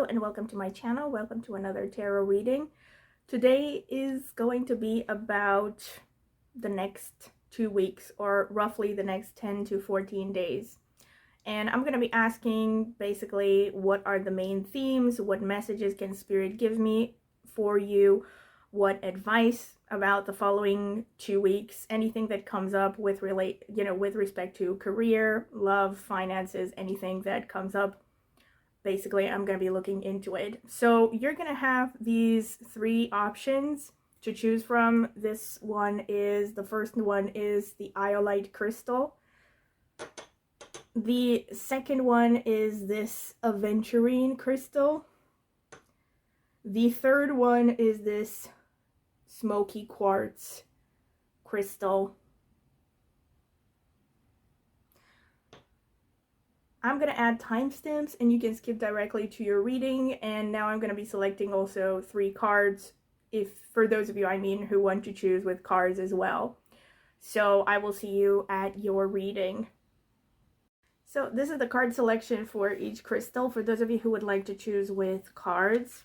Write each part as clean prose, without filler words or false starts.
and welcome to my channel. Welcome to another tarot reading. Today is going to be about the next 2 weeks, or roughly the next 10 to 14 days. And I'm going to be asking basically what are the main themes, what messages can Spirit give me for you, what advice about the following 2 weeks, anything that comes up with with respect to career, love, finances, anything that comes up. Basically, I'm going to be looking into it. So you're going to have these 3 options to choose from. The first one is the iolite crystal. The second one is this aventurine crystal. The third one is this smoky quartz crystal. I'm going to add timestamps and you can skip directly to your reading. And now I'm going to be selecting also 3 cards, for those of you who want to choose with cards as well. So I will see you at your reading. So this is the card selection for each crystal. For those of you who would like to choose with cards,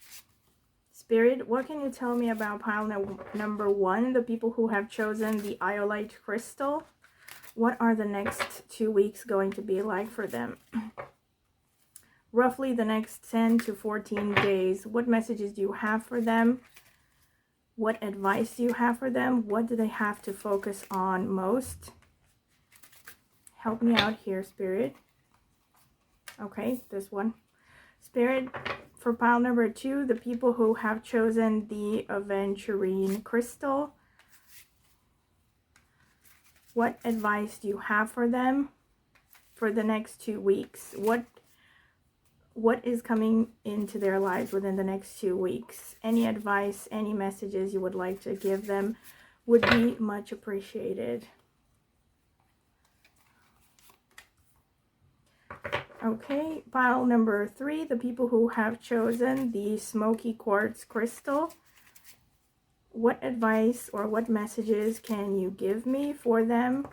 Spirit, what can you tell me about pile number 1, the people who have chosen the iolite crystal? What are the next 2 weeks going to be like for them? Roughly the next 10 to 14 days. What messages do you have for them? What advice do you have for them? What do they have to focus on most? Help me out here, Spirit. Okay, this one. Spirit, for pile number 2, the people who have chosen the aventurine crystal. What advice do you have for them for the next 2 weeks? What is coming into their lives within the next 2 weeks? Any advice, any messages you would like to give them would be much appreciated. Okay, pile number 3, the people who have chosen the smoky quartz crystal. What advice or what messages can you give me for them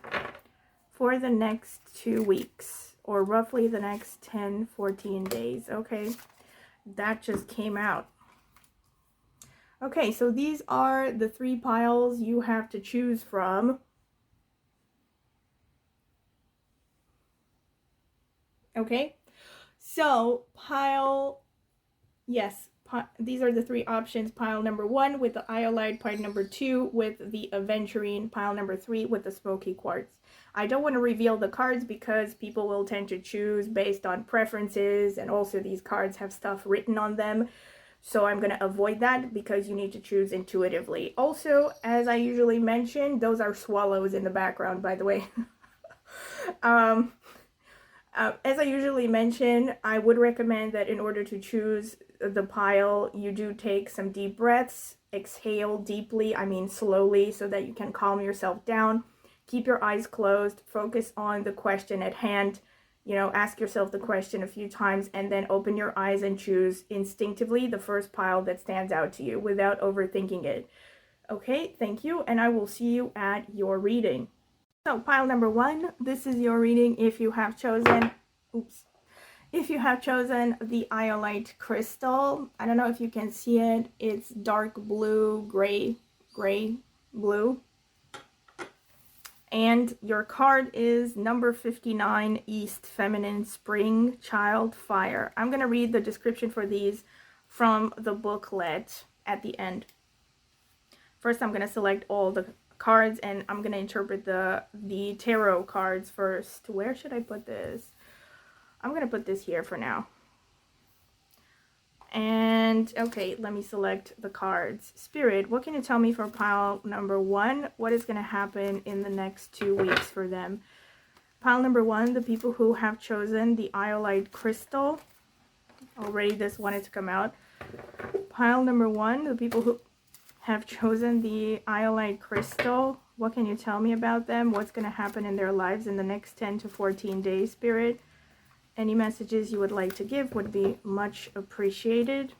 for the next 2 weeks, or roughly the next 10-14 days? Okay, that just came out. Okay, so these are the 3 piles you have to choose from. Okay, so these are the 3 options. Pile number 1 with the iolite, pile number 2 with the aventurine, pile number 3 with the smoky quartz. I don't want to reveal the cards because people will tend to choose based on preferences, and also these cards have stuff written on them. So I'm going to avoid that because you need to choose intuitively. Also, as I usually mention, those are swallows in the background, by the way. As I usually mention, I would recommend that in order to choose the pile, you do take some deep breaths, exhale deeply, slowly, so that you can calm yourself down. Keep your eyes closed, focus on the question at hand, ask yourself the question a few times, and then open your eyes and choose instinctively the first pile that stands out to you without overthinking it. Okay, thank you, and I will see you at your reading. So pile number 1, this is your reading if you have chosen, the iolite crystal. I don't know if you can see it. It's dark blue, gray blue. And your card is number 59, East, Feminine, Spring, Child, Fire. I'm going to read the description for these from the booklet at the end. First, I'm going to select all the cards and I'm going to interpret the tarot cards first. Where should I put this? I'm going to put this here for now. And okay, let me select the cards. Spirit, what can you tell me for pile number 1? What is going to happen in the next 2 weeks for them? Pile number 1, the people who have chosen the iolite crystal. Already this wanted to come out. Pile number 1, the people who have chosen the iolite crystal. What can you tell me about them? What's going to happen in their lives in the next 10 to 14 days, Spirit? Any messages you would like to give would be much appreciated.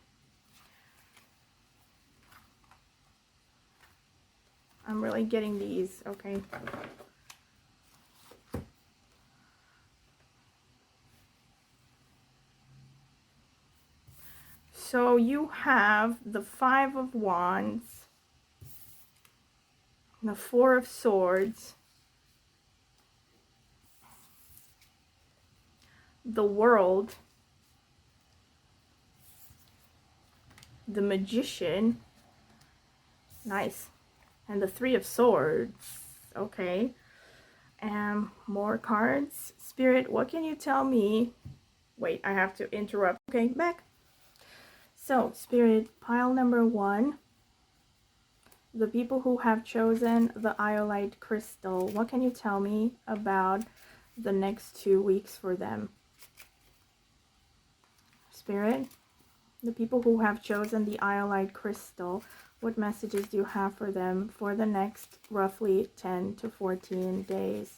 I'm really getting these, okay. So you have the Five of Wands, the Four of Swords, the World, the Magician, nice, and the Three of Swords. Okay, and more cards. Spirit, what can you tell me? Wait, I have to interrupt. Okay, back. So, Spirit, pile number 1. The people who have chosen the iolite crystal, what can you tell me about the next 2 weeks for them? Spirit, the people who have chosen the iolite crystal, what messages do you have for them for the next roughly 10 to 14 days?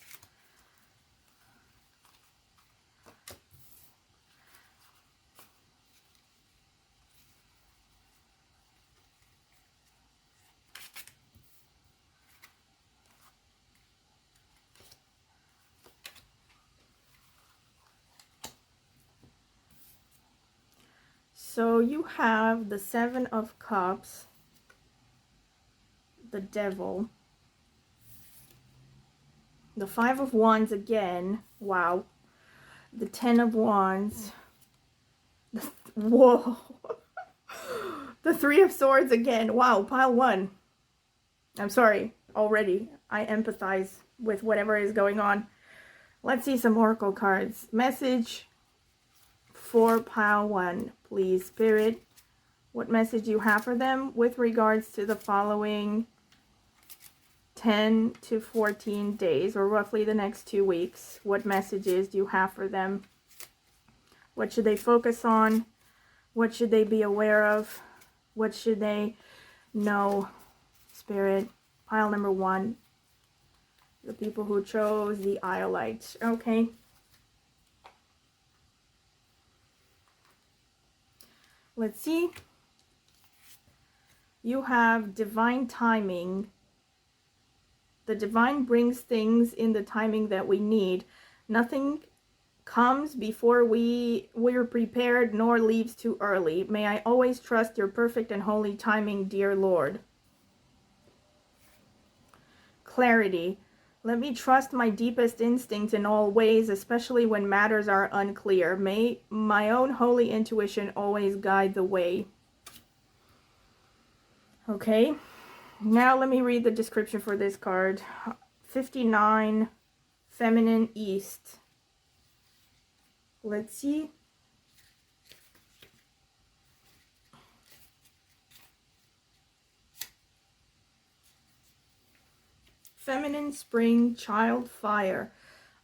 So you have the Seven of Cups, the Devil, the Five of Wands again, wow, the Ten of Wands, whoa, the Three of Swords again, wow, pile 1. I'm sorry, already, I empathize with whatever is going on. Let's see some oracle cards. Message for pile 1, please, Spirit. What message you have for them with regards to the following 10 to 14 days, or roughly the next 2 weeks? What messages do you have for them? What should they focus on? What should they be aware of? What should they know? Spirit, pile number 1. The people who chose the iolite. Okay. Let's see. You have divine timing. The divine brings things in the timing that we need. Nothing comes before we're prepared, nor leaves too early. May I always trust your perfect and holy timing, dear Lord. Clarity. Let me trust my deepest instincts in all ways, especially when matters are unclear. May my own holy intuition always guide the way. Okay, now let me read the description for this card. 59, Feminine East. Let's see. Feminine Spring, Child Fire.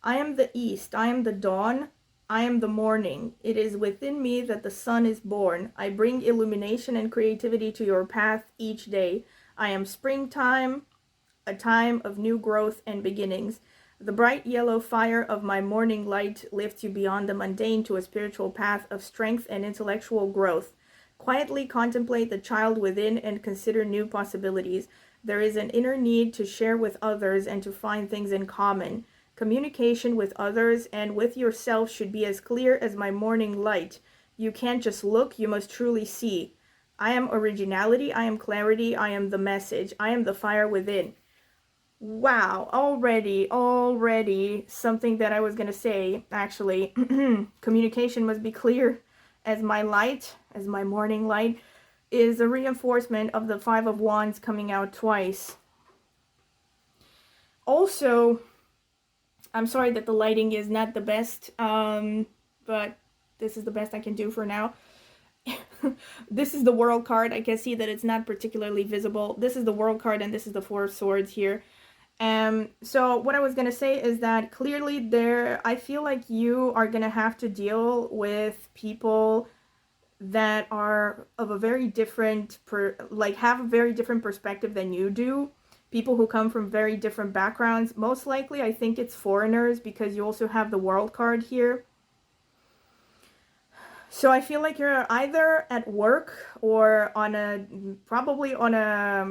I am the East, I am the dawn, I am the morning. It is within me that the sun is born. I bring illumination and creativity to your path each day. I am springtime, a time of new growth and beginnings. The bright yellow fire of my morning light lifts you beyond the mundane to a spiritual path of strength and intellectual growth. Quietly contemplate the child within and consider new possibilities. There is an inner need to share with others and to find things in common. Communication with others and with yourself should be as clear as my morning light. You can't just look, you must truly see. I am originality, I am clarity, I am the message, I am the fire within. Wow, already something that I was going to say, actually. Communication must be clear as my light, as my morning light, is a reinforcement of the Five of Wands coming out twice. Also, I'm sorry that the lighting is not the best, but this is the best I can do for now. This is the World card. I can see that it's not particularly visible. This is the World card, and this is the Four of Swords here. So what I was going to say is that clearly I feel like you are going to have to deal with people that are of a very different, have a very different perspective than you do. People who come from very different backgrounds. Most likely, I think it's foreigners, because you also have the World card here. So I feel like you're either at work or probably on a,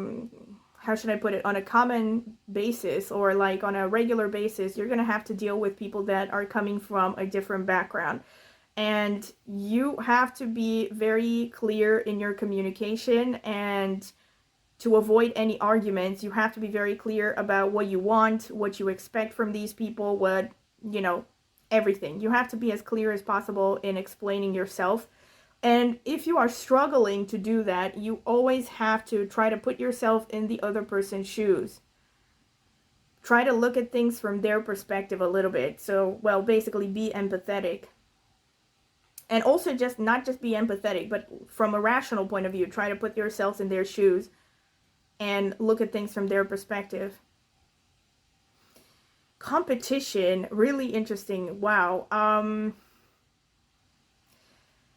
how should I put it, on a common basis, or like on a regular basis. You're going to have to deal with people that are coming from a different background. And you have to be very clear in your communication, and to avoid any arguments, you have to be very clear about what you want, what you expect from these people, what, you know, everything. You have to be as clear as possible in explaining yourself. And if you are struggling to do that, you always have to try to put yourself in the other person's shoes. Try to look at things from their perspective a little bit. So, well, basically be empathetic. And also just not just be empathetic, but from a rational point of view, try to put yourselves in their shoes and look at things from their perspective. Competition, really interesting. Wow.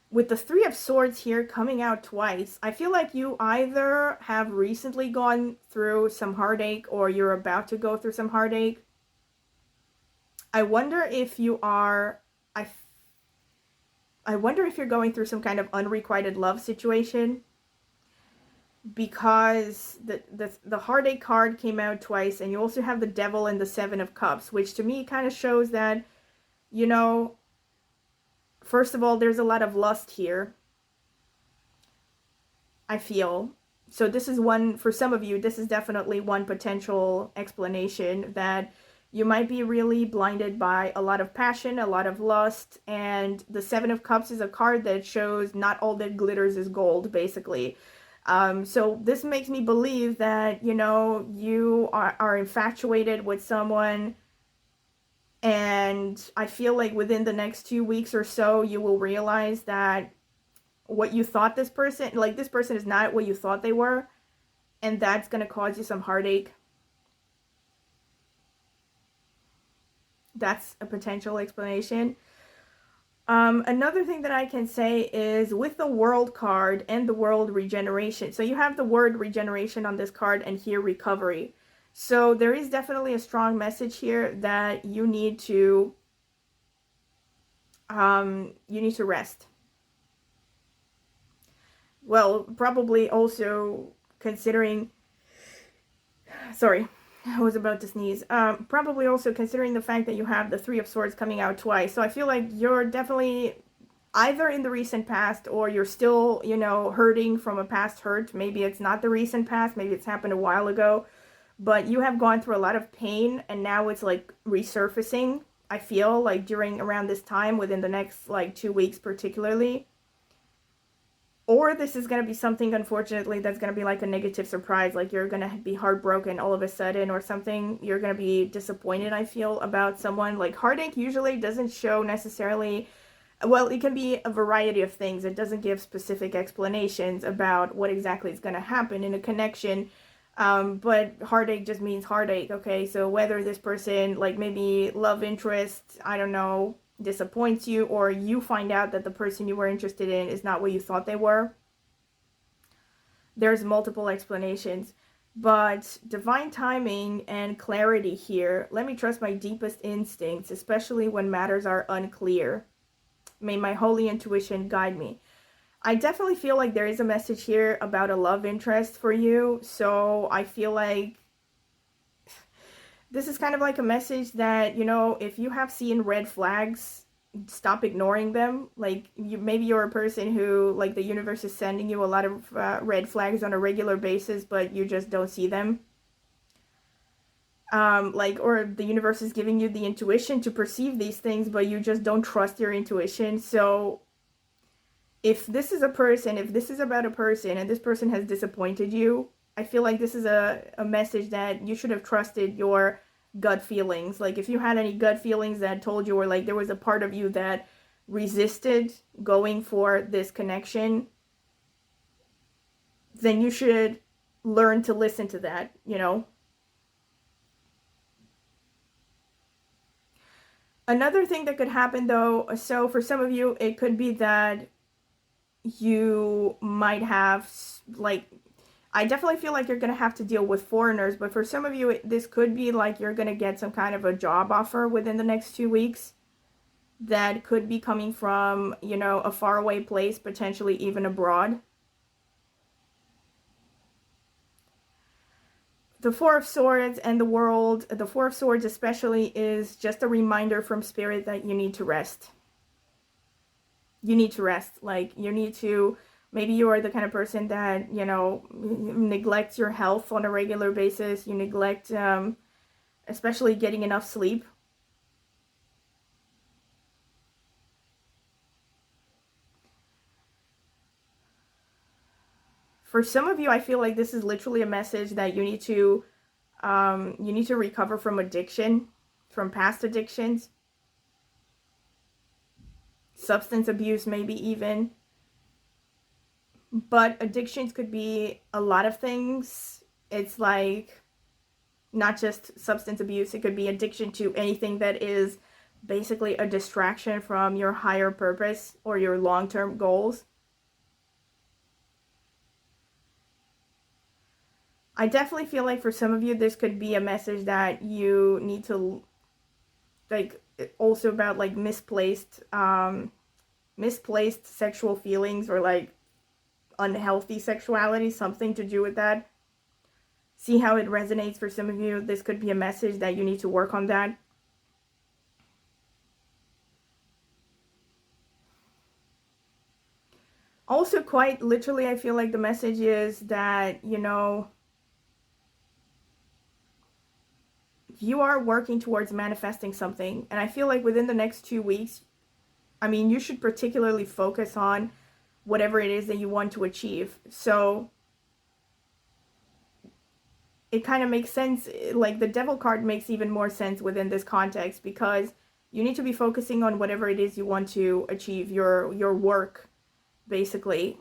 With the Three of Swords here coming out twice, I feel like you either have recently gone through some heartache or you're about to go through some heartache. I wonder if you are... I wonder if you're going through some kind of unrequited love situation, because the heartache card came out twice, and you also have the Devil and the Seven of Cups, which to me kind of shows that, you know, first of all, there's a lot of lust here, I feel. So this is one, for some of you, this is definitely one potential explanation, that you might be really blinded by a lot of passion, a lot of lust, and the Seven of Cups is a card that shows not all that glitters is gold, basically. So this makes me believe that, you know, you are infatuated with someone, and I feel like within the next 2 weeks or so, you will realize that what you thought this person, like this person is not what you thought they were, and that's going to cause you some heartache. That's a potential explanation. Another thing that I can say is with the World card and the World regeneration. So you have the word regeneration on this card, and here recovery. So there is definitely a strong message here that you need to rest. Well, probably also considering, sorry, I was about to sneeze. Probably also considering the fact that you have the Three of Swords coming out twice. So I feel like you're definitely either in the recent past, or you're still, you know, hurting from a past hurt. Maybe it's not the recent past, maybe it's happened a while ago, but you have gone through a lot of pain, and now it's like resurfacing, I feel like, during around this time, within the next like 2 weeks particularly. Or this is going to be something, unfortunately, that's going to be like a negative surprise. Like you're going to be heartbroken all of a sudden or something. You're going to be disappointed, I feel, about someone. Like heartache usually doesn't show necessarily... Well, it can be a variety of things. It doesn't give specific explanations about what exactly is going to happen in a connection. But heartache just means heartache, okay? So whether this person, like maybe love interest, I don't know, disappoints you, or you find out that the person you were interested in is not what you thought they were, there's multiple explanations. But divine timing and clarity here. Let me trust my deepest instincts, especially when matters are unclear. May my holy intuition guide me. I definitely feel like there is a message here about a love interest for you. So I feel like this is kind of like a message that, you know, if you have seen red flags, stop ignoring them. Like maybe you're a person who, like, the universe is sending you a lot of red flags on a regular basis, but you just don't see them. Or the universe is giving you the intuition to perceive these things, but you just don't trust your intuition. So if this is a person, if this is about a person and this person has disappointed you, I feel like this is a message that you should have trusted your gut feelings. Like if you had any gut feelings that told you, or like there was a part of you that resisted going for this connection, then you should learn to listen to that, you know. Another thing that could happen though, so for some of you, it could be that you might have, like, I definitely feel like you're going to have to deal with foreigners, but for some of you, this could be like you're going to get some kind of a job offer within the next 2 weeks that could be coming from, you know, a faraway place, potentially even abroad. The Four of Swords and the World, the Four of Swords especially, is just a reminder from Spirit that you need to rest. you need to rest. Like, you need to, maybe you are the kind of person that, you know, neglects your health on a regular basis. You neglect, especially getting enough sleep. For some of you, I feel like this is literally a message that you need to recover from addiction, from past addictions, substance abuse, maybe even. But addictions could be a lot of things. It's like not just substance abuse, it could be addiction to anything that is basically a distraction from your higher purpose or your long-term goals. I definitely feel like for some of you, this could be a message that you need to, like, also about like misplaced sexual feelings, or like unhealthy sexuality, something to do with that. See how it resonates for some of you. This could be a message that you need to work on that. Also, quite literally, I feel like the message is that, you know, you are working towards manifesting something. And I feel like within the next 2 weeks, I mean, you should particularly focus on whatever it is that you want to achieve. So it kind of makes sense. Like, the devil card makes even more sense within this context, because you need to be focusing on whatever it is you want to achieve, your work, basically.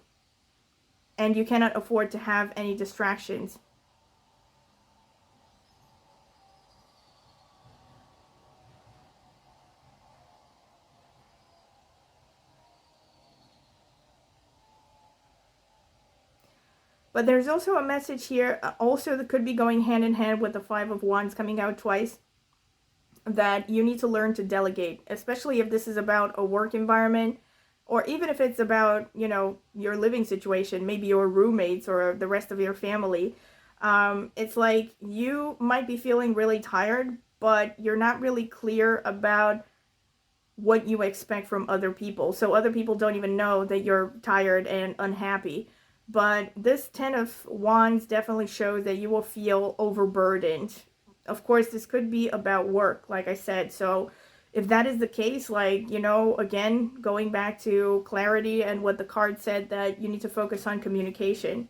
And you cannot afford to have any distractions. But there's also a message here, also that could be going hand in hand with the Five of Wands coming out twice, that you need to learn to delegate, especially if this is about a work environment, or even if it's about, you know, your living situation, maybe your roommates or the rest of your family. It's like you might be feeling really tired, but you're not really clear about what you expect from other people. So other people don't even know that you're tired and unhappy. But this Ten of Wands definitely shows that you will feel overburdened. Of course, this could be about work, like I said. So if that is the case, like, you know, again, going back to clarity and what the card said, that you need to focus on communication.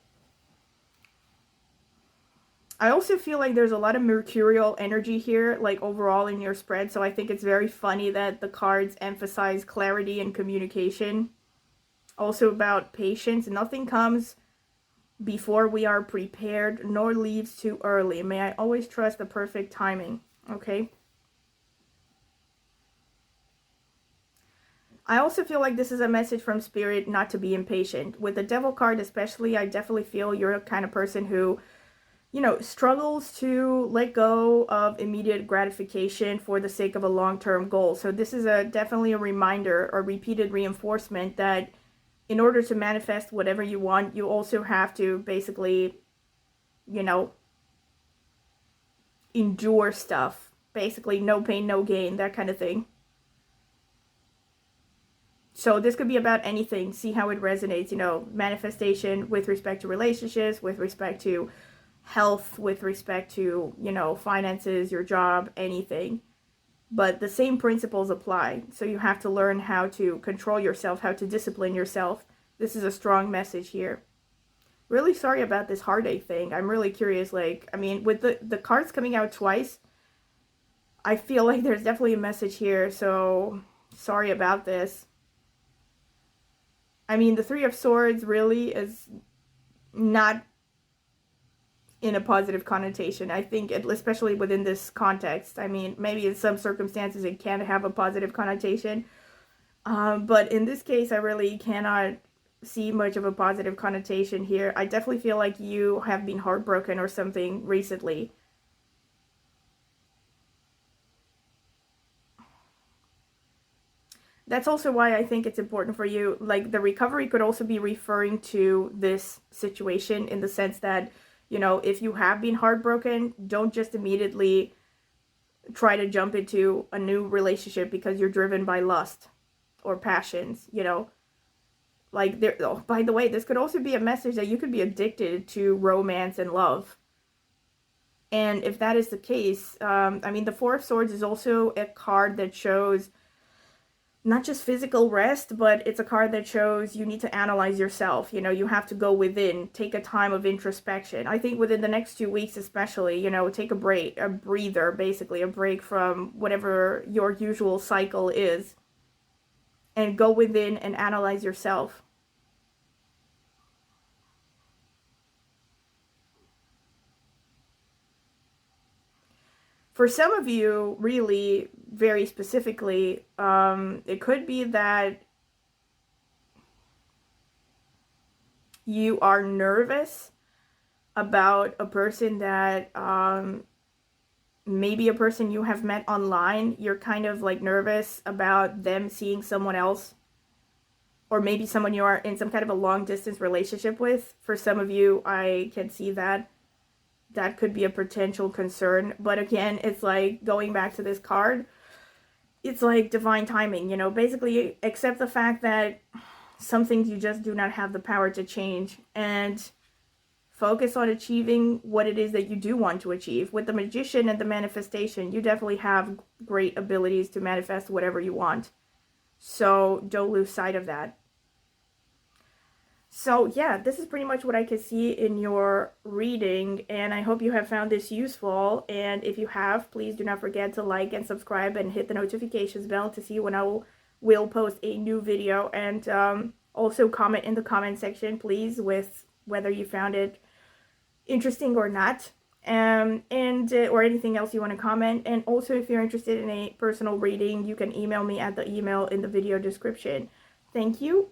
I also feel like there's a lot of mercurial energy here, like overall in your spread. So I think it's very funny that the cards emphasize clarity and communication. Also about patience. Nothing comes before we are prepared, nor leaves too early. May I always trust the perfect timing. Okay. I also feel like this is a message from Spirit not to be impatient. With the Devil card especially, I definitely feel you're a kind of person who, you know, struggles to let go of immediate gratification for the sake of a long-term goal. So this is definitely a reminder or repeated reinforcement that in order to manifest whatever you want, you also have to basically, you know, endure stuff. Basically, no pain, no gain, that kind of thing. So this could be about anything. See how it resonates, you know, manifestation with respect to relationships, with respect to health, with respect to, you know, finances, your job, anything. But the same principles apply. So you have to learn how to control yourself, how to discipline yourself. This is a strong message here. Really sorry about this heartache thing. I'm really curious. Like, I mean, with the cards coming out twice, I feel like there's definitely a message here. So sorry about this. I mean, the Three of Swords really is not in a positive connotation. I think, especially within this context. I mean, maybe in some circumstances it can have a positive connotation. But in this case, I really cannot see much of a positive connotation here. I definitely feel like you have been heartbroken or something recently. That's also why I think it's important for you. Like, the recovery could also be referring to this situation, in the sense that, you know, if you have been heartbroken, don't just immediately try to jump into a new relationship because you're driven by lust or passions, you know. Like, there, oh, by the way, this could also be a message that you could be addicted to romance and love. And if that is the case, I mean, the Four of Swords is also a card that shows not just physical rest, but it's a card that shows you need to analyze yourself. You know, you have to go within, take a time of introspection. I think within the next 2 weeks especially, you know, take a break, a breather, basically, a break from whatever your usual cycle is, and go within and analyze yourself. For some of you, really, very specifically, it could be that you are nervous about a person that maybe a person you have met online. You're kind of like nervous about them seeing someone else, or maybe someone you are in some kind of a long distance relationship with. For some of you, I can see that that could be a potential concern. But again, it's like going back to this card, it's like divine timing, you know, basically accept the fact that some things you just do not have the power to change, and focus on achieving what it is that you do want to achieve. With the Magician and the manifestation, you definitely have great abilities to manifest whatever you want. So don't lose sight of that. So yeah, this is pretty much what I could see in your reading, and I hope you have found this useful. And if you have, please do not forget to like and subscribe and hit the notifications bell to see when I will post a new video. And also comment in the comment section, please, with whether you found it interesting or not, or anything else you want to comment. And also, if you're interested in a personal reading, you can email me at the email in the video description. Thank you.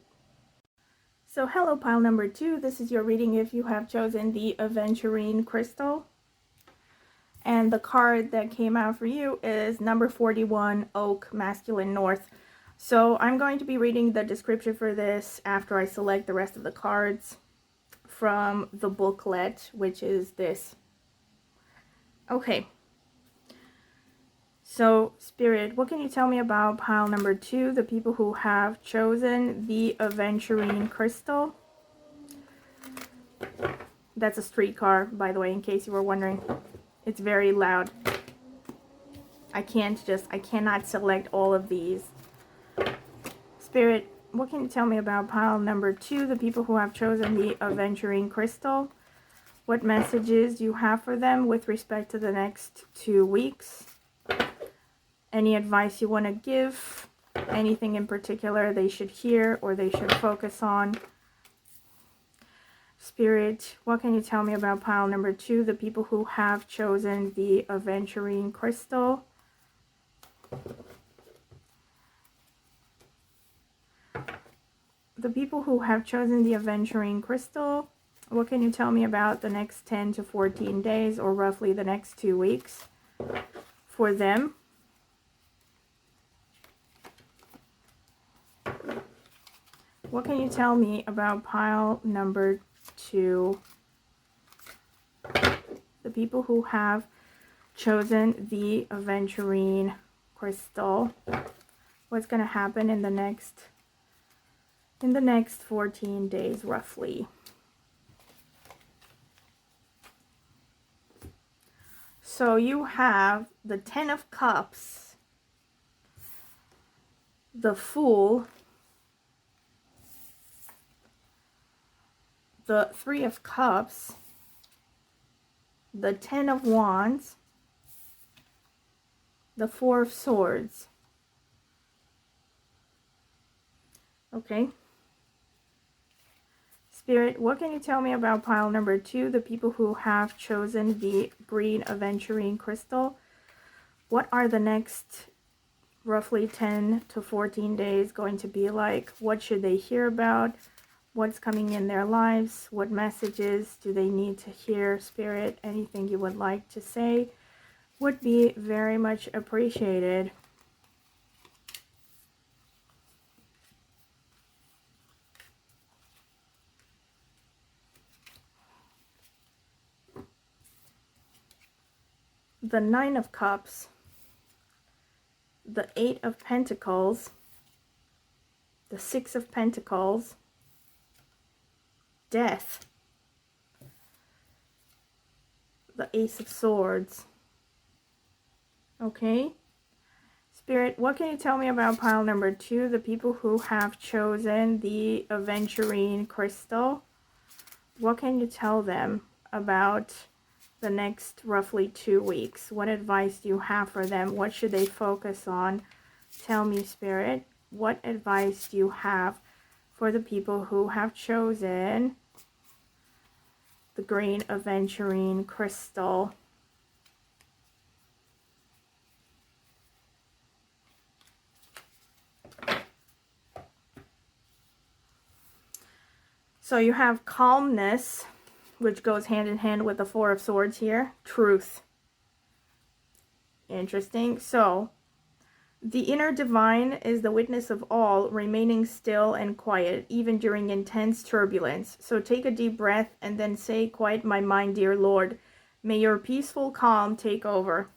So hello, pile number 2. This is your reading if you have chosen the Aventurine Crystal. And the card that came out for you is number 41, Oak, Masculine North. So I'm going to be reading the description for this after I select the rest of the cards from the booklet, which is this. Okay. So, Spirit, what can you tell me about pile number 2, the people who have chosen the Aventurine Crystal? That's a streetcar, by the way, in case you were wondering. It's very loud. I cannot select all of these. Spirit, what can you tell me about pile number 2, the people who have chosen the Aventurine Crystal? What messages do you have for them with respect to the next 2 weeks? Any advice you want to give? Anything in particular they should hear or they should focus on? Spirit, what can you tell me about pile number 2, the people who have chosen the Aventurine Crystal? The people who have chosen the Aventurine Crystal, what can you tell me about the next 10 to 14 days, or roughly the next 2 weeks for them? What can you tell me about pile number 2, the people who have chosen the Aventurine Crystal? What's going to happen in the next 14 days roughly? So you have the 10 of Cups, the Fool, the 3 of Cups, the 10 of Wands, the 4 of Swords. Okay. Spirit, what can you tell me about pile number 2, the people who have chosen the green Aventurine Crystal? What are the next roughly 10 to 14 days going to be like? What should they hear about? What's coming in their lives? What messages do they need to hear? Spirit, anything you would like to say would be very much appreciated. The 9 of Cups, the 8 of Pentacles, the 6 of Pentacles, Death. The Ace of Swords. Okay. Spirit, what can you tell me about pile number 2? The people who have chosen the aventurine crystal. What can you tell them about the next roughly 2 weeks? What advice do you have for them? What should they focus on? Tell me, Spirit, what advice do you have for the people who have chosen the green aventurine crystal? So you have calmness, which goes hand in hand with the Four of Swords here. Truth. Interesting. So, the inner divine is the witness of all, remaining still and quiet, even during intense turbulence. So take a deep breath and then say, quiet my mind, dear Lord. May your peaceful calm take over.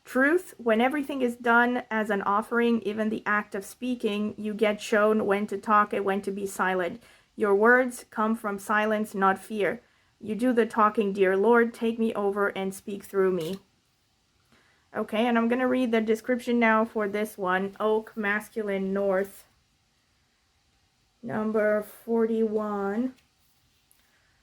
Truth, when everything is done as an offering, even the act of speaking, you get shown when to talk and when to be silent. Your words come from silence, not fear. You do the talking, dear Lord, take me over and speak through me. Okay, and I'm going to read the description now for this one. Oak, masculine, north. Number 41.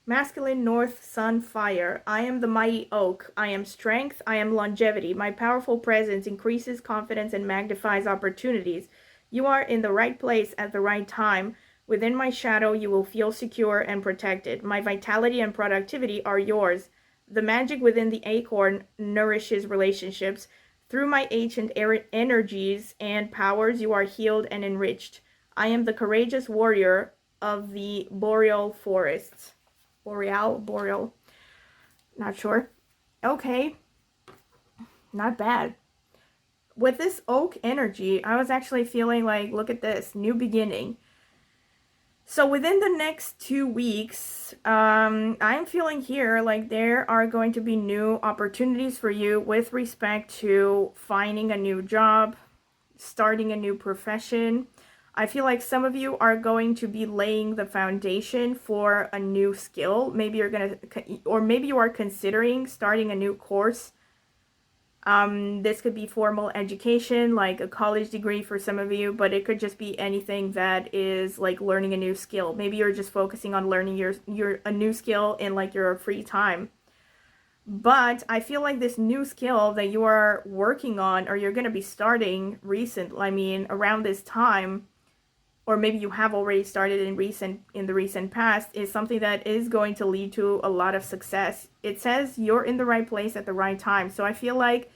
Masculine, north, sun, fire. I am the mighty oak. I am strength. I am longevity. My powerful presence increases confidence and magnifies opportunities. You are in the right place at the right time. Within my shadow, you will feel secure and protected. My vitality and productivity are yours. The magic within the acorn nourishes relationships. Through my ancient energies and powers, you are healed and enriched. I am the courageous warrior of the boreal forests. Boreal, not sure. Okay, not bad. With this oak energy, I was actually feeling like, look at this, new beginning. So within the next 2 weeks, I'm feeling here like there are going to be new opportunities for you with respect to finding a new job, starting a new profession. I feel like some of you are going to be laying the foundation for a new skill. Maybe you're going to, or maybe you are considering starting a new course. This could be formal education, like a college degree for some of you, but it could just be anything that is like learning a new skill. Maybe you're just focusing on learning a new skill in like your free time. But I feel like this new skill that you are working on, or you're going to be starting around this time, or maybe you have already started in the recent past, is something that is going to lead to a lot of success. It says you're in the right place at the right time. So I feel like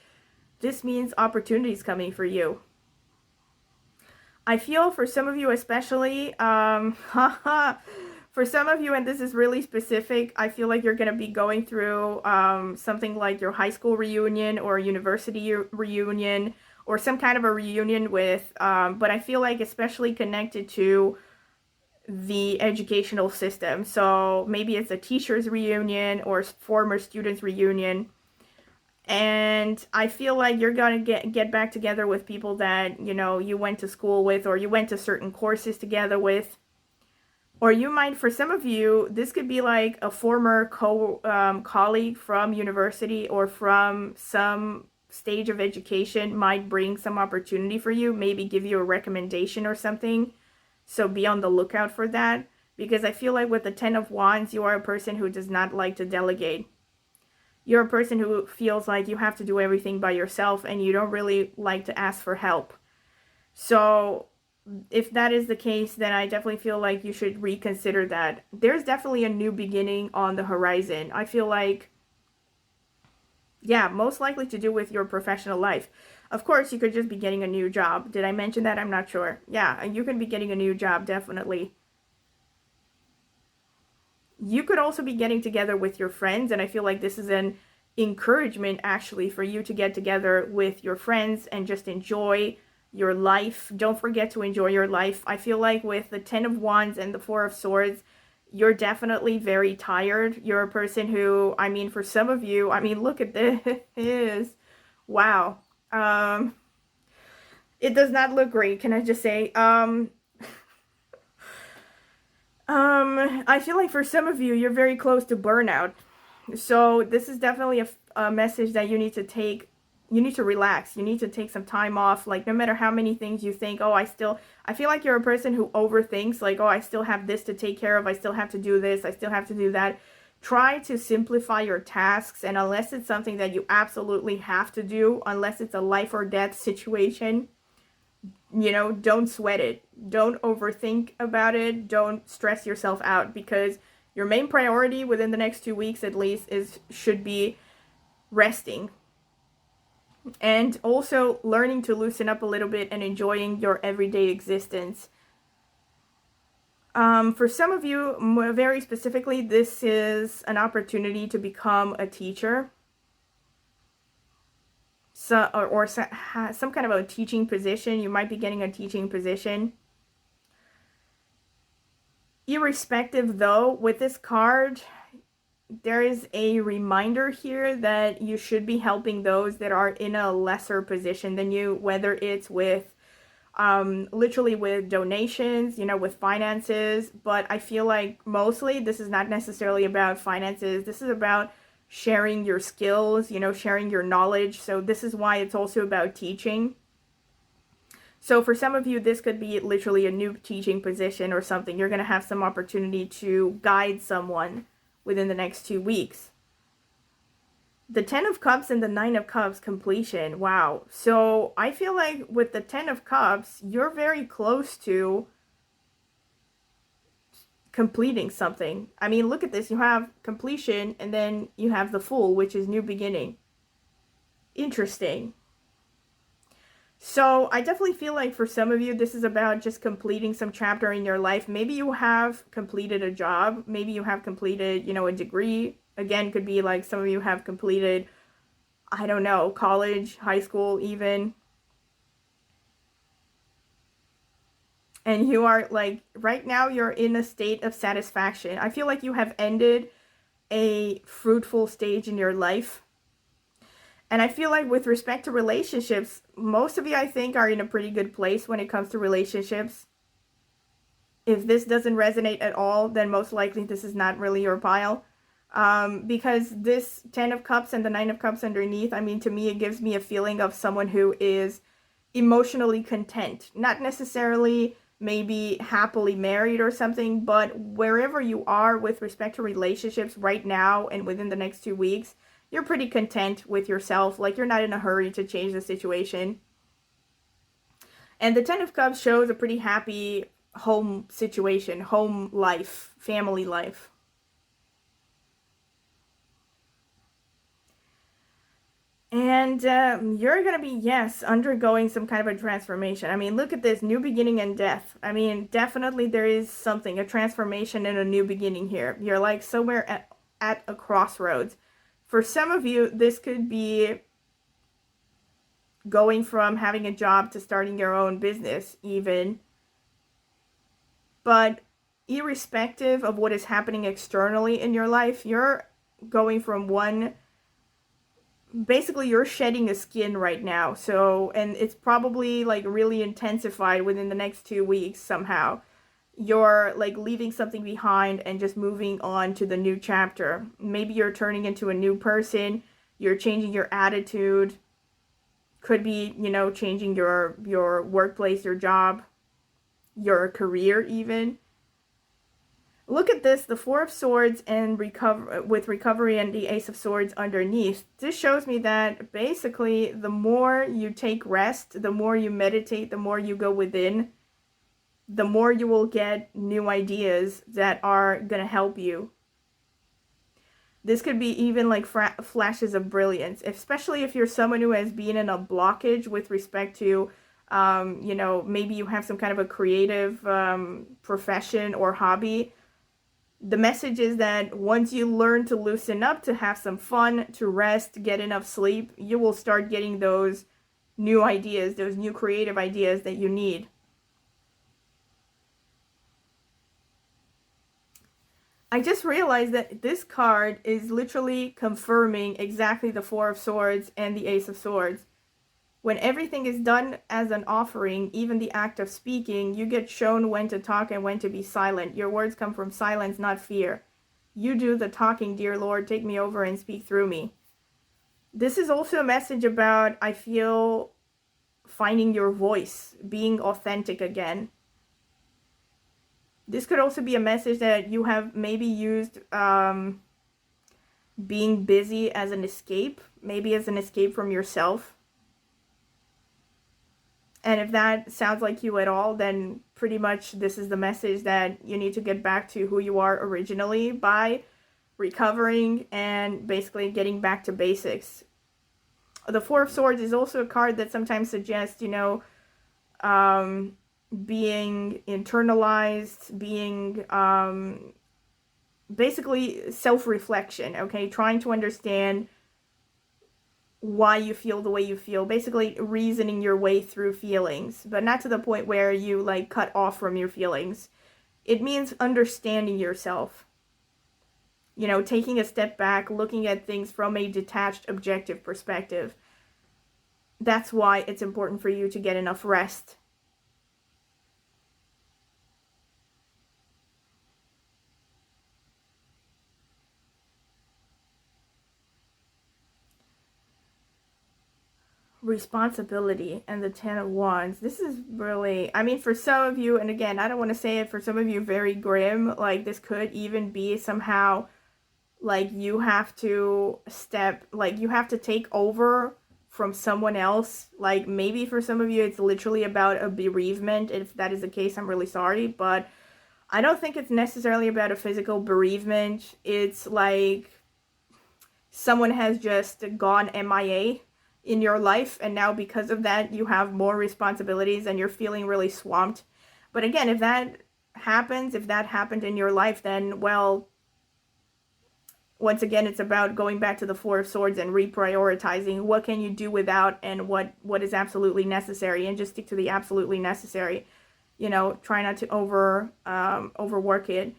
this means opportunities coming for you. I feel for some of you especially, for some of you, and this is really specific, I feel like you're going to be going through something like your high school reunion or university reunion, or some kind of a reunion with, but I feel like especially connected to the educational system. So maybe it's a teacher's reunion or former students reunion. And I feel like you're going to get back together with people that, you know, you went to school with, or you went to certain courses together with. Or you might, for some of you, this could be like a former colleague from university or from some stage of education might bring some opportunity for you, maybe give you a recommendation or something. So be on the lookout for that, because I feel like with the 10 of Wands, you are a person who does not like to delegate. You're a person who feels like you have to do everything by yourself and you don't really like to ask for help. So if that is the case, then I definitely feel like you should reconsider that. There's definitely a new beginning on the horizon. I feel like, yeah, most likely to do with your professional life. Of course, you could just be getting a new job. Did I mention that? I'm not sure. Yeah, you could be getting a new job, definitely. You could also be getting together with your friends, and I feel like this is an encouragement actually for you to get together with your friends and just enjoy your life. Don't forget to enjoy your life. I feel like with the 10 of Wands and the 4 of Swords, you're definitely very tired. You're a person who, I mean, for some of you, I mean, look at this. Wow. It does not look great, can I just say? I feel like for some of you, you're very close to burnout. So this is definitely a message that you need to take. You need to relax. You need to take some time off. Like, no matter how many things you think, oh, I feel like you're a person who overthinks, like, oh, I still have this to take care of. I still have to do this. I still have to do that. Try to simplify your tasks. And unless it's something that you absolutely have to do, unless it's a life or death situation, don't sweat it. Don't overthink about it. Don't stress yourself out, because your main priority within the next 2 weeks at least should be resting, and also learning to loosen up a little bit and enjoying your everyday existence. For some of you, very specifically, this is an opportunity to become a teacher. So, or some kind of a teaching position. You might be getting a teaching position. Irrespective, though, with this card, there is a reminder here that you should be helping those that are in a lesser position than you, whether it's with literally with donations, with finances. But I feel like mostly this is not necessarily about finances. This is about sharing your skills, sharing your knowledge. So this is why it's also about teaching. So for some of you, this could be literally a new teaching position or something. You're going to have some opportunity to guide someone within the next 2 weeks. The 10 of Cups and the 9 of Cups completion. Wow. So I feel like with the 10 of Cups, you're very close to completing something. I mean, look at this. You have completion, and then you have the Fool, which is new beginning. Interesting. So I definitely feel like for some of you, this is about just completing some chapter in your life. Maybe you have completed a job. Maybe you have completed, a degree. Again, could be like some of you have completed, I don't know, college, high school even. And you are like, right now you're in a state of satisfaction. I feel like you have ended a fruitful stage in your life. And I feel like with respect to relationships, most of you, I think, are in a pretty good place when it comes to relationships. If this doesn't resonate at all, then most likely this is not really your pile. Because this 10 of Cups and the 9 of Cups underneath, I mean, to me, it gives me a feeling of someone who is emotionally content. Not necessarily maybe happily married or something, but wherever you are with respect to relationships right now and within the next 2 weeks, you're pretty content with yourself. Like, you're not in a hurry to change the situation. And the 10 of Cups shows a pretty happy home situation, home life, family life. And you're going to be, yes, undergoing some kind of a transformation. I mean, look at this, new beginning and death. I mean, definitely there is something, a transformation and a new beginning here. You're like somewhere at a crossroads. For some of you, this could be going from having a job to starting your own business even. But irrespective of what is happening externally in your life, you're going from basically you're shedding a skin right now. So, and it's probably like really intensified within the next 2 weeks somehow. You're like leaving something behind and just moving on to the new chapter. Maybe you're turning into a new person. You're changing your attitude. Could be, changing your workplace, your job, your career even. Look at this, the 4 of Swords and recovery and the Ace of Swords underneath. This shows me that basically the more you take rest, the more you meditate, the more you go within, the more you will get new ideas that are going to help you. This could be even like flashes of brilliance, especially if you're someone who has been in a blockage with respect to, maybe you have some kind of a creative profession or hobby. The message is that once you learn to loosen up, to have some fun, to rest, get enough sleep, you will start getting those new ideas, those new creative ideas that you need. I just realized that this card is literally confirming exactly the 4 of Swords and the Ace of Swords. When everything is done as an offering, even the act of speaking, you get shown when to talk and when to be silent. Your words come from silence, not fear. You do the talking, dear Lord. Take me over and speak through me. This is also a message about, I feel, finding your voice, being authentic again. This could also be a message that you have maybe used being busy as an escape, maybe as an escape from yourself. And if that sounds like you at all, then pretty much this is the message that you need to get back to who you are originally by recovering and basically getting back to basics. The Four of Swords is also a card that sometimes suggests, you know, being internalized, being basically self-reflection, okay? Trying to understand why you feel the way you feel, basically reasoning your way through feelings, but not to the point where you like cut off from your feelings. It means understanding yourself, you know, taking a step back, looking at things from a detached, objective perspective. That's why it's important for you to get enough rest. Responsibility and the Ten of Wands. This is really, I mean, for some of you, and again, I don't want to say it, for some of you, very grim. Like, this could even be somehow like you have to you have to take over from someone else. Like, maybe for some of you, it's literally about a bereavement. If that is the case, I'm really sorry, but I don't think it's necessarily about a physical bereavement. It's like someone has just gone MIA in your life, and now because of that you have more responsibilities and you're feeling really swamped. But again, if that happens, if that happened in your life, then, well, once again, it's about going back to the Four of Swords and reprioritizing what can you do without and what is absolutely necessary, and just stick to the absolutely necessary. You know, try not to overwork it.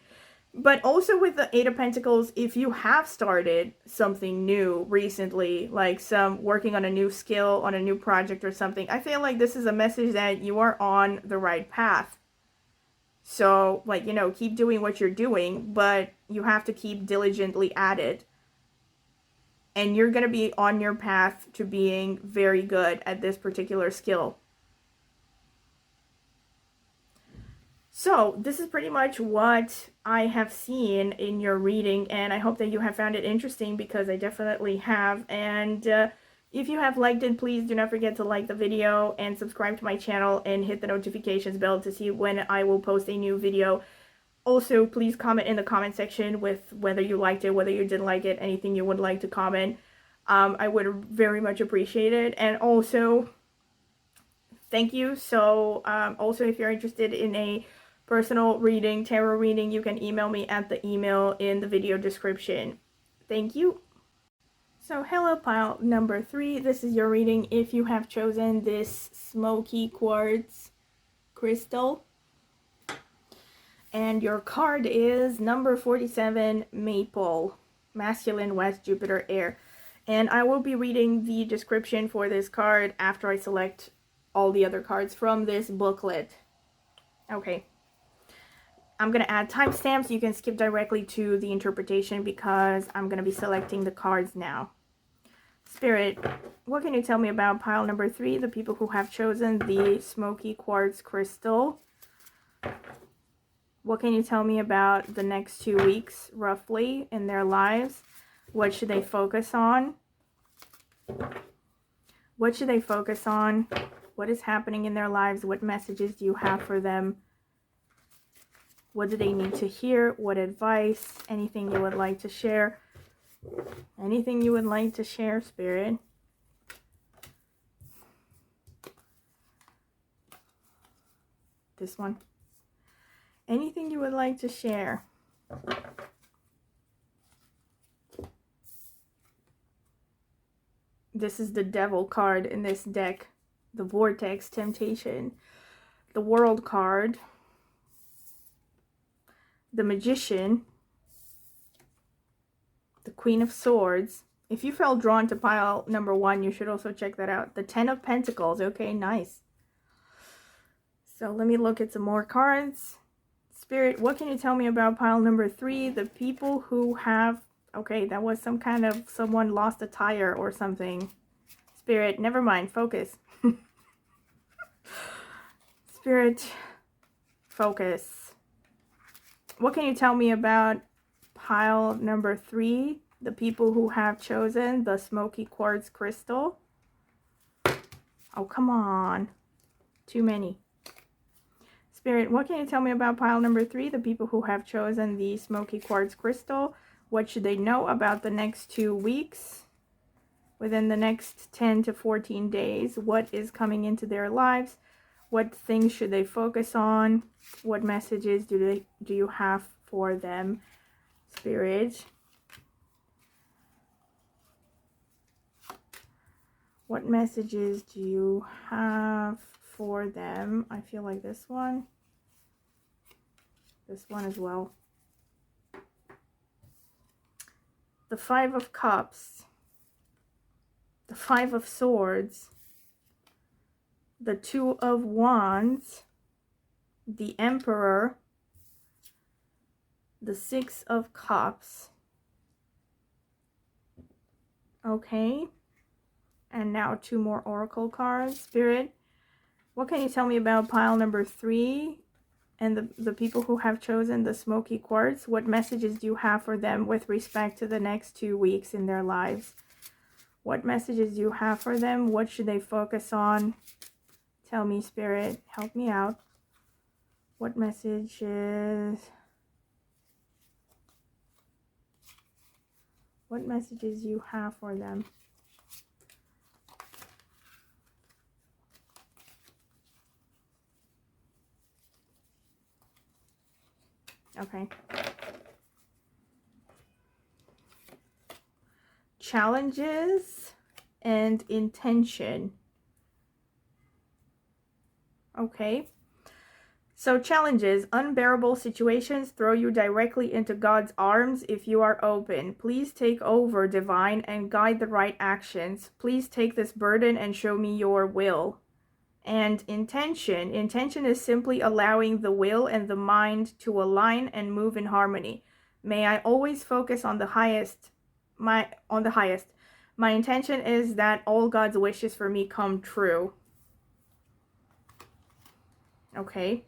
But also with the Eight of Pentacles, if you have started something new recently, like working on a new skill, on a new project or something, I feel like this is a message that you are on the right path. So, like, you know, keep doing what you're doing, but you have to keep diligently at it. And you're going to be on your path to being very good at this particular skill. So this is pretty much what I have seen in your reading, and I hope that you have found it interesting, because I definitely have. And if you have liked it, please do not forget to like the video and subscribe to my channel and hit the notifications bell to see when I will post a new video. Also, please comment in the comment section with whether you liked it, whether you didn't like it, anything you would like to comment. I would very much appreciate it. And also, thank you. So also, if you're interested in a personal reading, tarot reading, you can email me at the email in the video description. Thank you. So hello, pile number 3. This is your reading if you have chosen this smoky quartz crystal. And your card is number 47, Maple, masculine, West, Jupiter, air. And I will be reading the description for this card after I select all the other cards from this booklet. Okay. I'm going to add timestamps so you can skip directly to the interpretation, because I'm going to be selecting the cards now. Spirit, what can you tell me about pile number 3, the people who have chosen the smoky quartz crystal? What can you tell me about the next 2 weeks, roughly, in their lives? What should they focus on? What should they focus on? What is happening in their lives? What messages do you have for them? What do they need to hear? What advice? Anything you would like to share? Anything you would like to share, Spirit? This one. Anything you would like to share? This is the Devil card in this deck. The Vortex, Temptation. The World card. The Magician. The Queen of Swords. If you felt drawn to pile number 1, you should also check that out. The 10 of Pentacles. Okay, nice. So let me look at some more cards. Spirit, what can you tell me about pile number 3? The people who have... Okay, that was some kind of... Someone lost a tire or something. Spirit, never mind. Focus. Spirit, focus. What can you tell me about pile number 3? The people who have chosen the smoky quartz crystal. Oh, come on. Too many. Spirit, what can you tell me about pile number 3? The people who have chosen the smoky quartz crystal. What should they know about the next 2 weeks? Within the next 10 to 14 days, what is coming into their lives? What things should they focus on? What messages do you have for them, Spirit? What messages do you have for them? I feel like this one as well. The 5 of Cups, the 5 of Swords, the 2 of Wands, the Emperor, the 6 of Cups. Okay. And now 2 more oracle cards. Spirit, what can you tell me about pile number 3 and the people who have chosen the smoky quartz? What messages do you have for them with respect to the next 2 weeks in their lives? What messages do you have for them? What should they focus on? Tell me, Spirit. Help me out. What messages? What messages you have for them? Okay. Challenges and intention. Okay. So challenges, unbearable situations throw you directly into God's arms if you are open. Please take over, divine, and guide the right actions. Please take this burden and show me your will. And intention. Intention is simply allowing the will and the mind to align and move in harmony. May I always focus on the highest. My intention is that all God's wishes for me come true. Okay.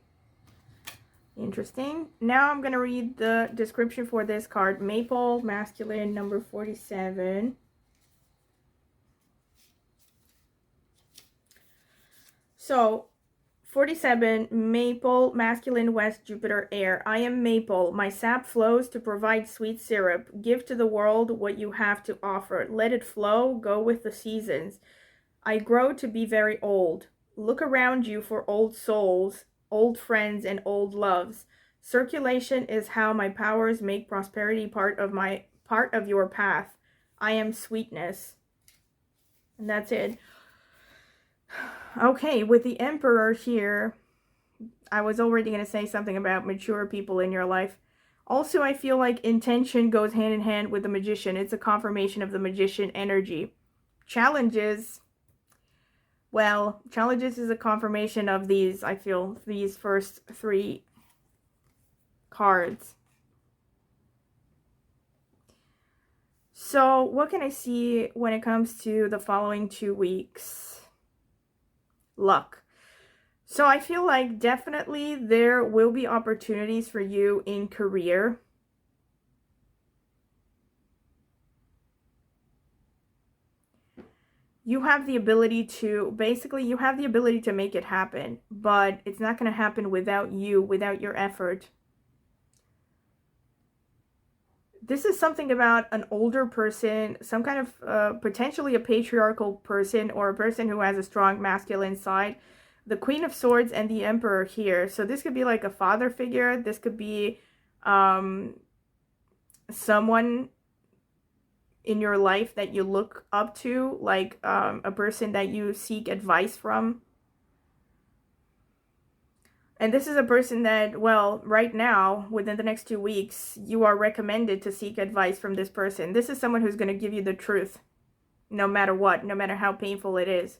Interesting. Now I'm going to read the description for this card. Maple, masculine, number 47. So, 47, Maple, masculine, West, Jupiter, air. I am Maple. My sap flows to provide sweet syrup. Give to the world what you have to offer. Let it flow. Go with the seasons. I grow to be very old. Look around you for old souls, old friends, and old loves. Circulation is how my powers make prosperity part of your path. I am sweetness. And that's it. Okay, with the Emperor here, I was already going to say something about mature people in your life. Also, I feel like intention goes hand in hand with the Magician. It's a confirmation of the Magician energy. Challenges, well, challenges is a confirmation of these, I feel, these first 3 cards. So, what can I see when it comes to the following 2 weeks? Luck. So I feel like definitely there will be opportunities for you in career. You have the ability to, basically you have the ability to make it happen, but it's not going to happen without you, without your effort. This is something about an older person, some kind of potentially a patriarchal person or a person who has a strong masculine side. The Queen of Swords and the Emperor here. So this could be like a father figure. This could be someone in your life that you look up to, like a person that you seek advice from. And this is a person that, well, right now, within the next 2 weeks, you are recommended to seek advice from this person. This is someone who's going to give you the truth, no matter what, no matter how painful it is.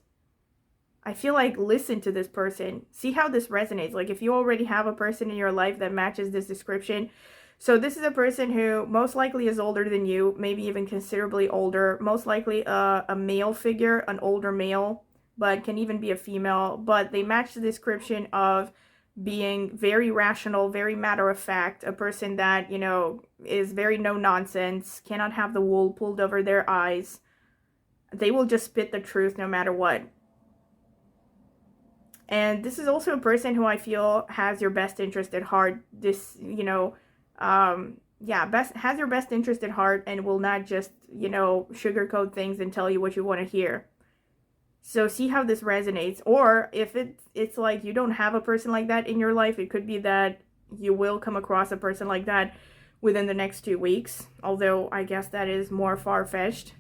I feel like listen to this person. See how this resonates. Like if you already have a person in your life that matches this description. So this is a person who most likely is older than you, maybe even considerably older. Most likely a male figure, an older male, but can even be a female. But they match the description of being very rational, very matter of fact, a person that, you know, is very no nonsense, cannot have the wool pulled over their eyes. They will just spit the truth no matter what. And this is also a person who I feel has your best interest at heart. This, you know, has your best interest at heart and will not just, you know, sugarcoat things and tell you what you want to hear. So see how this resonates. Or if it's like you don't have a person like that in your life, it could be that you will come across a person like that within the next 2 weeks. Although I guess that is more far-fetched.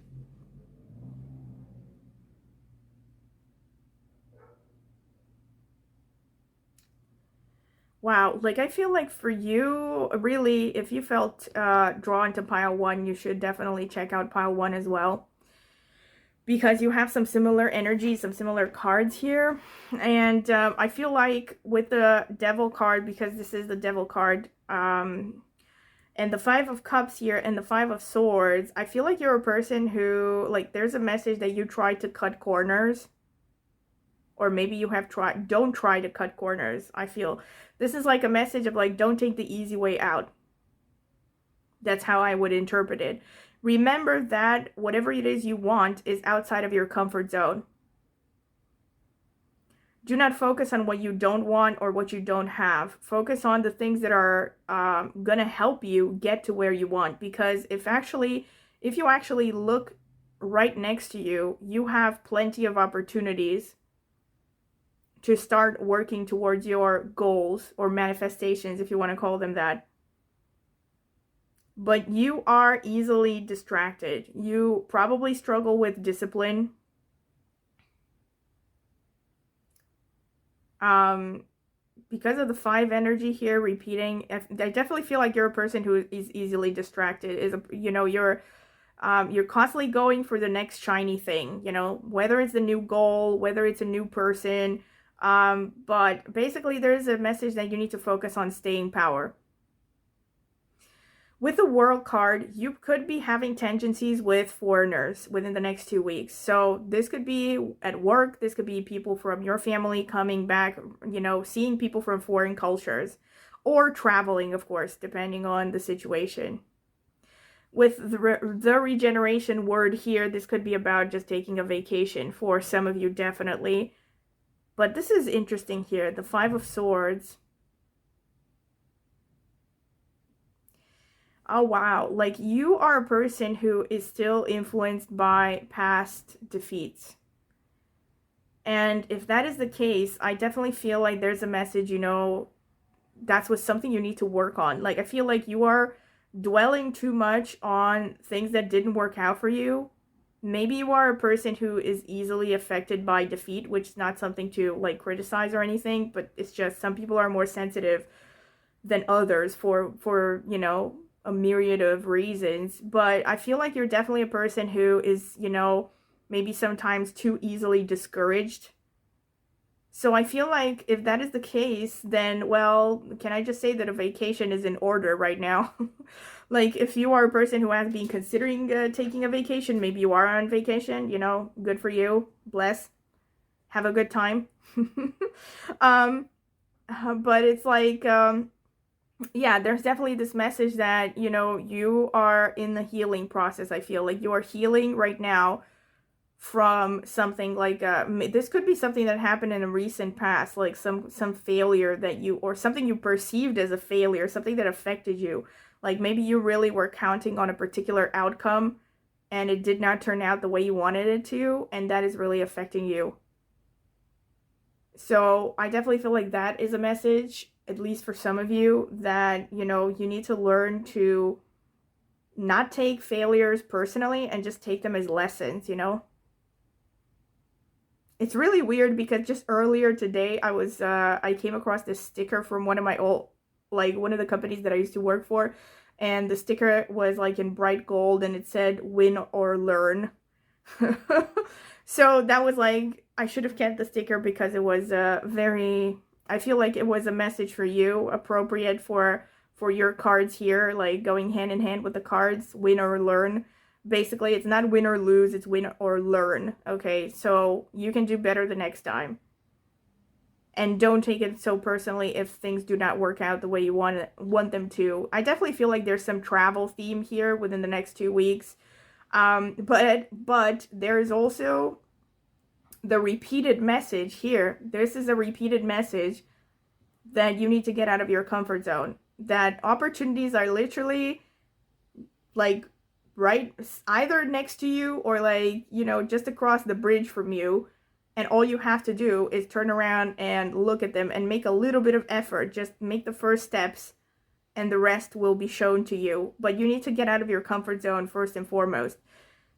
Wow, like I feel like for you, really, if you felt drawn to pile one, you should definitely check out pile one as well. Because you have some similar energy, some similar cards here. And I feel like with the Devil card, because this is the Devil card, and the Five of Cups here and the Five of Swords, I feel like you're a person who, like, there's a message that you try to cut corners. Or maybe you have tried, don't try to cut corners. I feel this is like a message of like, don't take the easy way out. That's how I would interpret it. Remember that whatever it is you want is outside of your comfort zone. Do not focus on what you don't want or what you don't have. Focus on the things that are going to help you get to where you want. Because if you actually look right next to you, you have plenty of opportunities to start working towards your goals or manifestations, if you want to call them that. But you are easily distracted. You probably struggle with discipline. Because of the 5 energy here repeating, I definitely feel like you're a person who is easily distracted. You're constantly going for the next shiny thing, you know, whether it's a new goal, whether it's a new person. But basically there's a message that you need to focus on staying power. With the World card, you could be having tendencies with foreigners within the next 2 weeks. So this could be at work, this could be people from your family coming back, you know, seeing people from foreign cultures, or traveling, of course, depending on the situation. With the regeneration word here, this could be about just taking a vacation for some of you, definitely. But this is interesting here, the 5 of Swords. Oh, wow. Like, you are a person who is still influenced by past defeats. And if that is the case, I definitely feel like there's a message, you know, that's what something you need to work on. Like, I feel like you are dwelling too much on things that didn't work out for you. Maybe you are a person who is easily affected by defeat, which is not something to, like, criticize or anything, but it's just some people are more sensitive than others for you know, a myriad of reasons. But I feel like you're definitely a person who is, you know, maybe sometimes too easily discouraged. So I feel like if that is the case, then, well, can I just say that a vacation is in order right now? Like, if you are a person who has been considering taking a vacation, maybe you are on vacation, you know, good for you, bless, have a good time. But it's like, yeah, there's definitely this message that, you know, you are in the healing process. I feel like you are healing right now from something like, this could be something that happened in a recent past, like some failure that you, or something you perceived as a failure, something that affected you. Like maybe you really were counting on a particular outcome and it did not turn out the way you wanted it to, and that is really affecting you. So I definitely feel like that is a message, at least for some of you, that, you know, you need to learn to not take failures personally and just take them as lessons, you know? It's really weird because just earlier today I came across this sticker from one of my old, like one of the companies that I used to work for, and the sticker was like in bright gold and it said win or learn. So that was like, I should have kept the sticker because it was very, I feel like it was a message for you, appropriate for your cards here, like going hand in hand with the cards, win or learn. Basically, it's not win or lose, it's win or learn, okay? So you can do better the next time. And don't take it so personally if things do not work out the way you want them to. I definitely feel like there's some travel theme here within the next 2 weeks. But there's also the repeated message here. This is a repeated message that you need to get out of your comfort zone. That opportunities are literally like right either next to you or like, you know, just across the bridge from you. And all you have to do is turn around and look at them and make a little bit of effort. Just make the first steps and the rest will be shown to you. But you need to get out of your comfort zone first and foremost.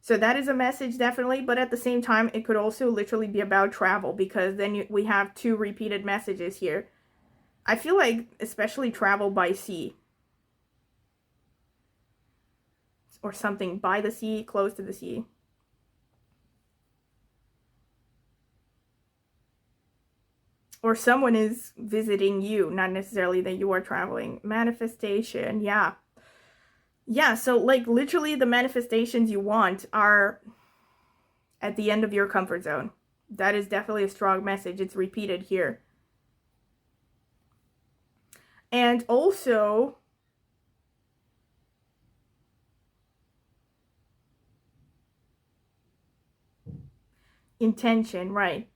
So that is a message, definitely. But at the same time, it could also literally be about travel, because then we have 2 repeated messages here. I feel like especially travel by sea. Or something by the sea, close to the sea. Or someone is visiting you, not necessarily that you are traveling. Manifestation, yeah. Yeah, so like literally the manifestations you want are at the end of your comfort zone. That is definitely a strong message. It's repeated here. And also, intention, right?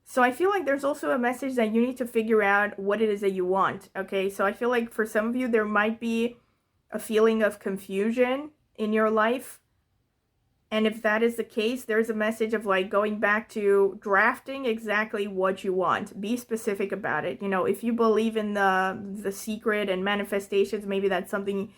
So I feel like there's also a message that you need to figure out what it is that you want, okay? So I feel like for some of you, there might be a feeling of confusion in your life. And if that is the case, there's a message of like going back to drafting exactly what you want. Be specific about it. You know, if you believe in the secret and manifestations, maybe that's something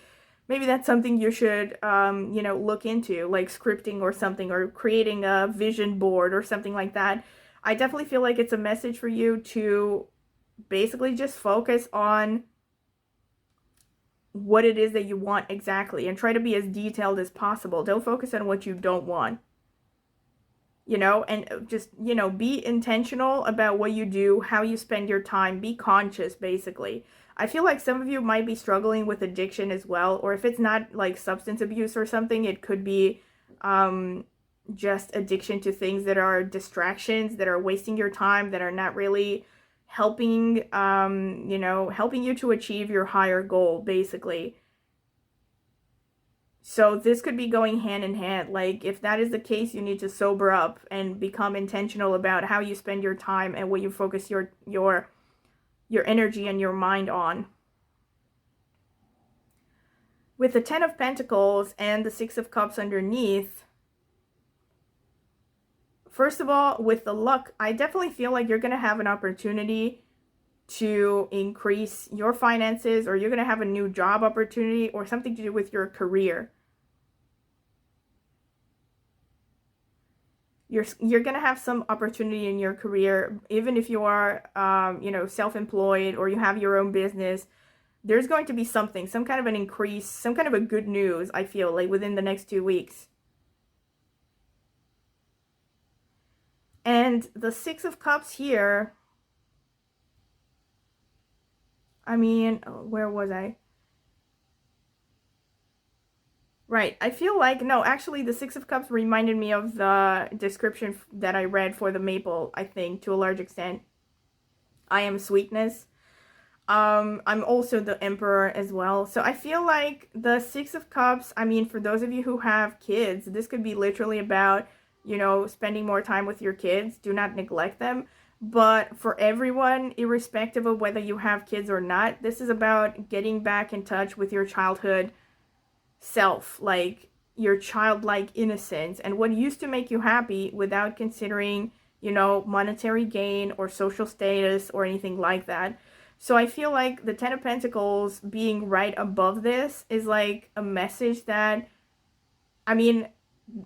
you should, you know, look into, like scripting or something, or creating a vision board or something like that. I definitely feel like it's a message for you to basically just focus on what it is that you want exactly and try to be as detailed as possible. Don't focus on what you don't want. You know, and just, you know, be intentional about what you do, how you spend your time, be conscious, basically. I feel like some of you might be struggling with addiction as well, or if it's not like substance abuse or something, it could be just addiction to things that are distractions, that are wasting your time, that are not really helping, you know, helping you to achieve your higher goal, basically. So this could be going hand in hand. Like if that is the case, you need to sober up and become intentional about how you spend your time and what you focus your energy and your mind on. With the 10 of Pentacles and the 6 of Cups underneath, first of all, with the luck, I definitely feel like you're going to have an opportunity to increase your finances, or you're going to have a new job opportunity or something to do with your career. You're going to have some opportunity in your career, even if you are, you know, self-employed or you have your own business. There's going to be something, some kind of an increase, some kind of a good news, I feel like, within the next 2 weeks. And the 6 of Cups here, I mean, where was I? Right, I feel like, no, actually the 6 of Cups reminded me of the description that I read for the maple, I think, to a large extent. I am sweetness. I'm also the Emperor as well. So I feel like the 6 of Cups, I mean, for those of you who have kids, this could be literally about, you know, spending more time with your kids. Do not neglect them. But for everyone, irrespective of whether you have kids or not, this is about getting back in touch with your childhood self, like your childlike innocence and what used to make you happy without considering, you know, monetary gain or social status or anything like that. So I feel like the 10 of Pentacles being right above this is like a message that, I mean,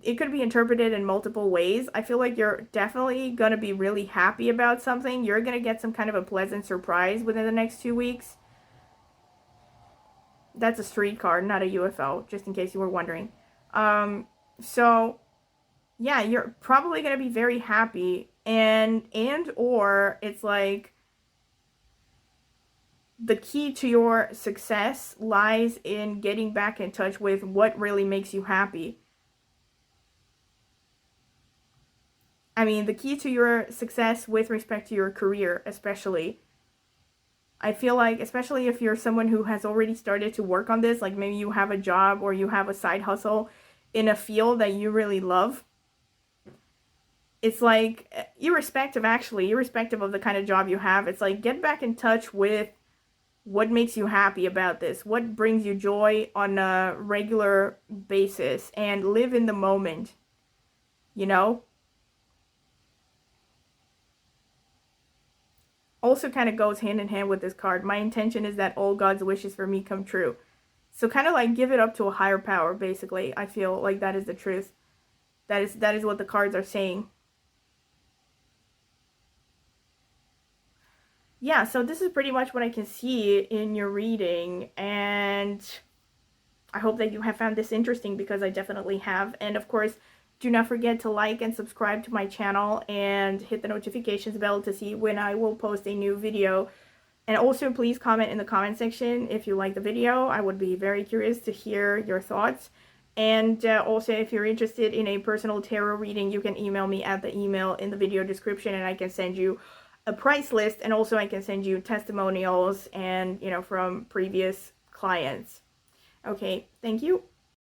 it could be interpreted in multiple ways. I feel like you're definitely going to be really happy about something. You're going to get some kind of a pleasant surprise within the next 2 weeks. That's a street card, not a UFO, just in case you were wondering. So yeah, you're probably going to be very happy, and or it's like the key to your success lies in getting back in touch with what really makes you happy. I mean, the key to your success with respect to your career, especially. I feel like, especially if you're someone who has already started to work on this, like maybe you have a job or you have a side hustle in a field that you really love. It's like, irrespective of the kind of job you have, it's like, get back in touch with what makes you happy about this, what brings you joy on a regular basis, and live in the moment, you know? Also kind of goes hand in hand with this card. My intention is that all God's wishes for me come true. So kind of like give it up to a higher power, basically. I feel like that is the truth. That is what the cards are saying. Yeah, so this is pretty much what I can see in your reading, and I hope that you have found this interesting, because I definitely have. And of course, do not forget to like and subscribe to my channel and hit the notifications bell to see when I will post a new video. And also, please comment in the comment section if you like the video. I would be very curious to hear your thoughts. And also, if you're interested in a personal tarot reading, you can email me at the email in the video description, and I can send you a price list, and also I can send you testimonials and, from previous clients. Okay, thank you.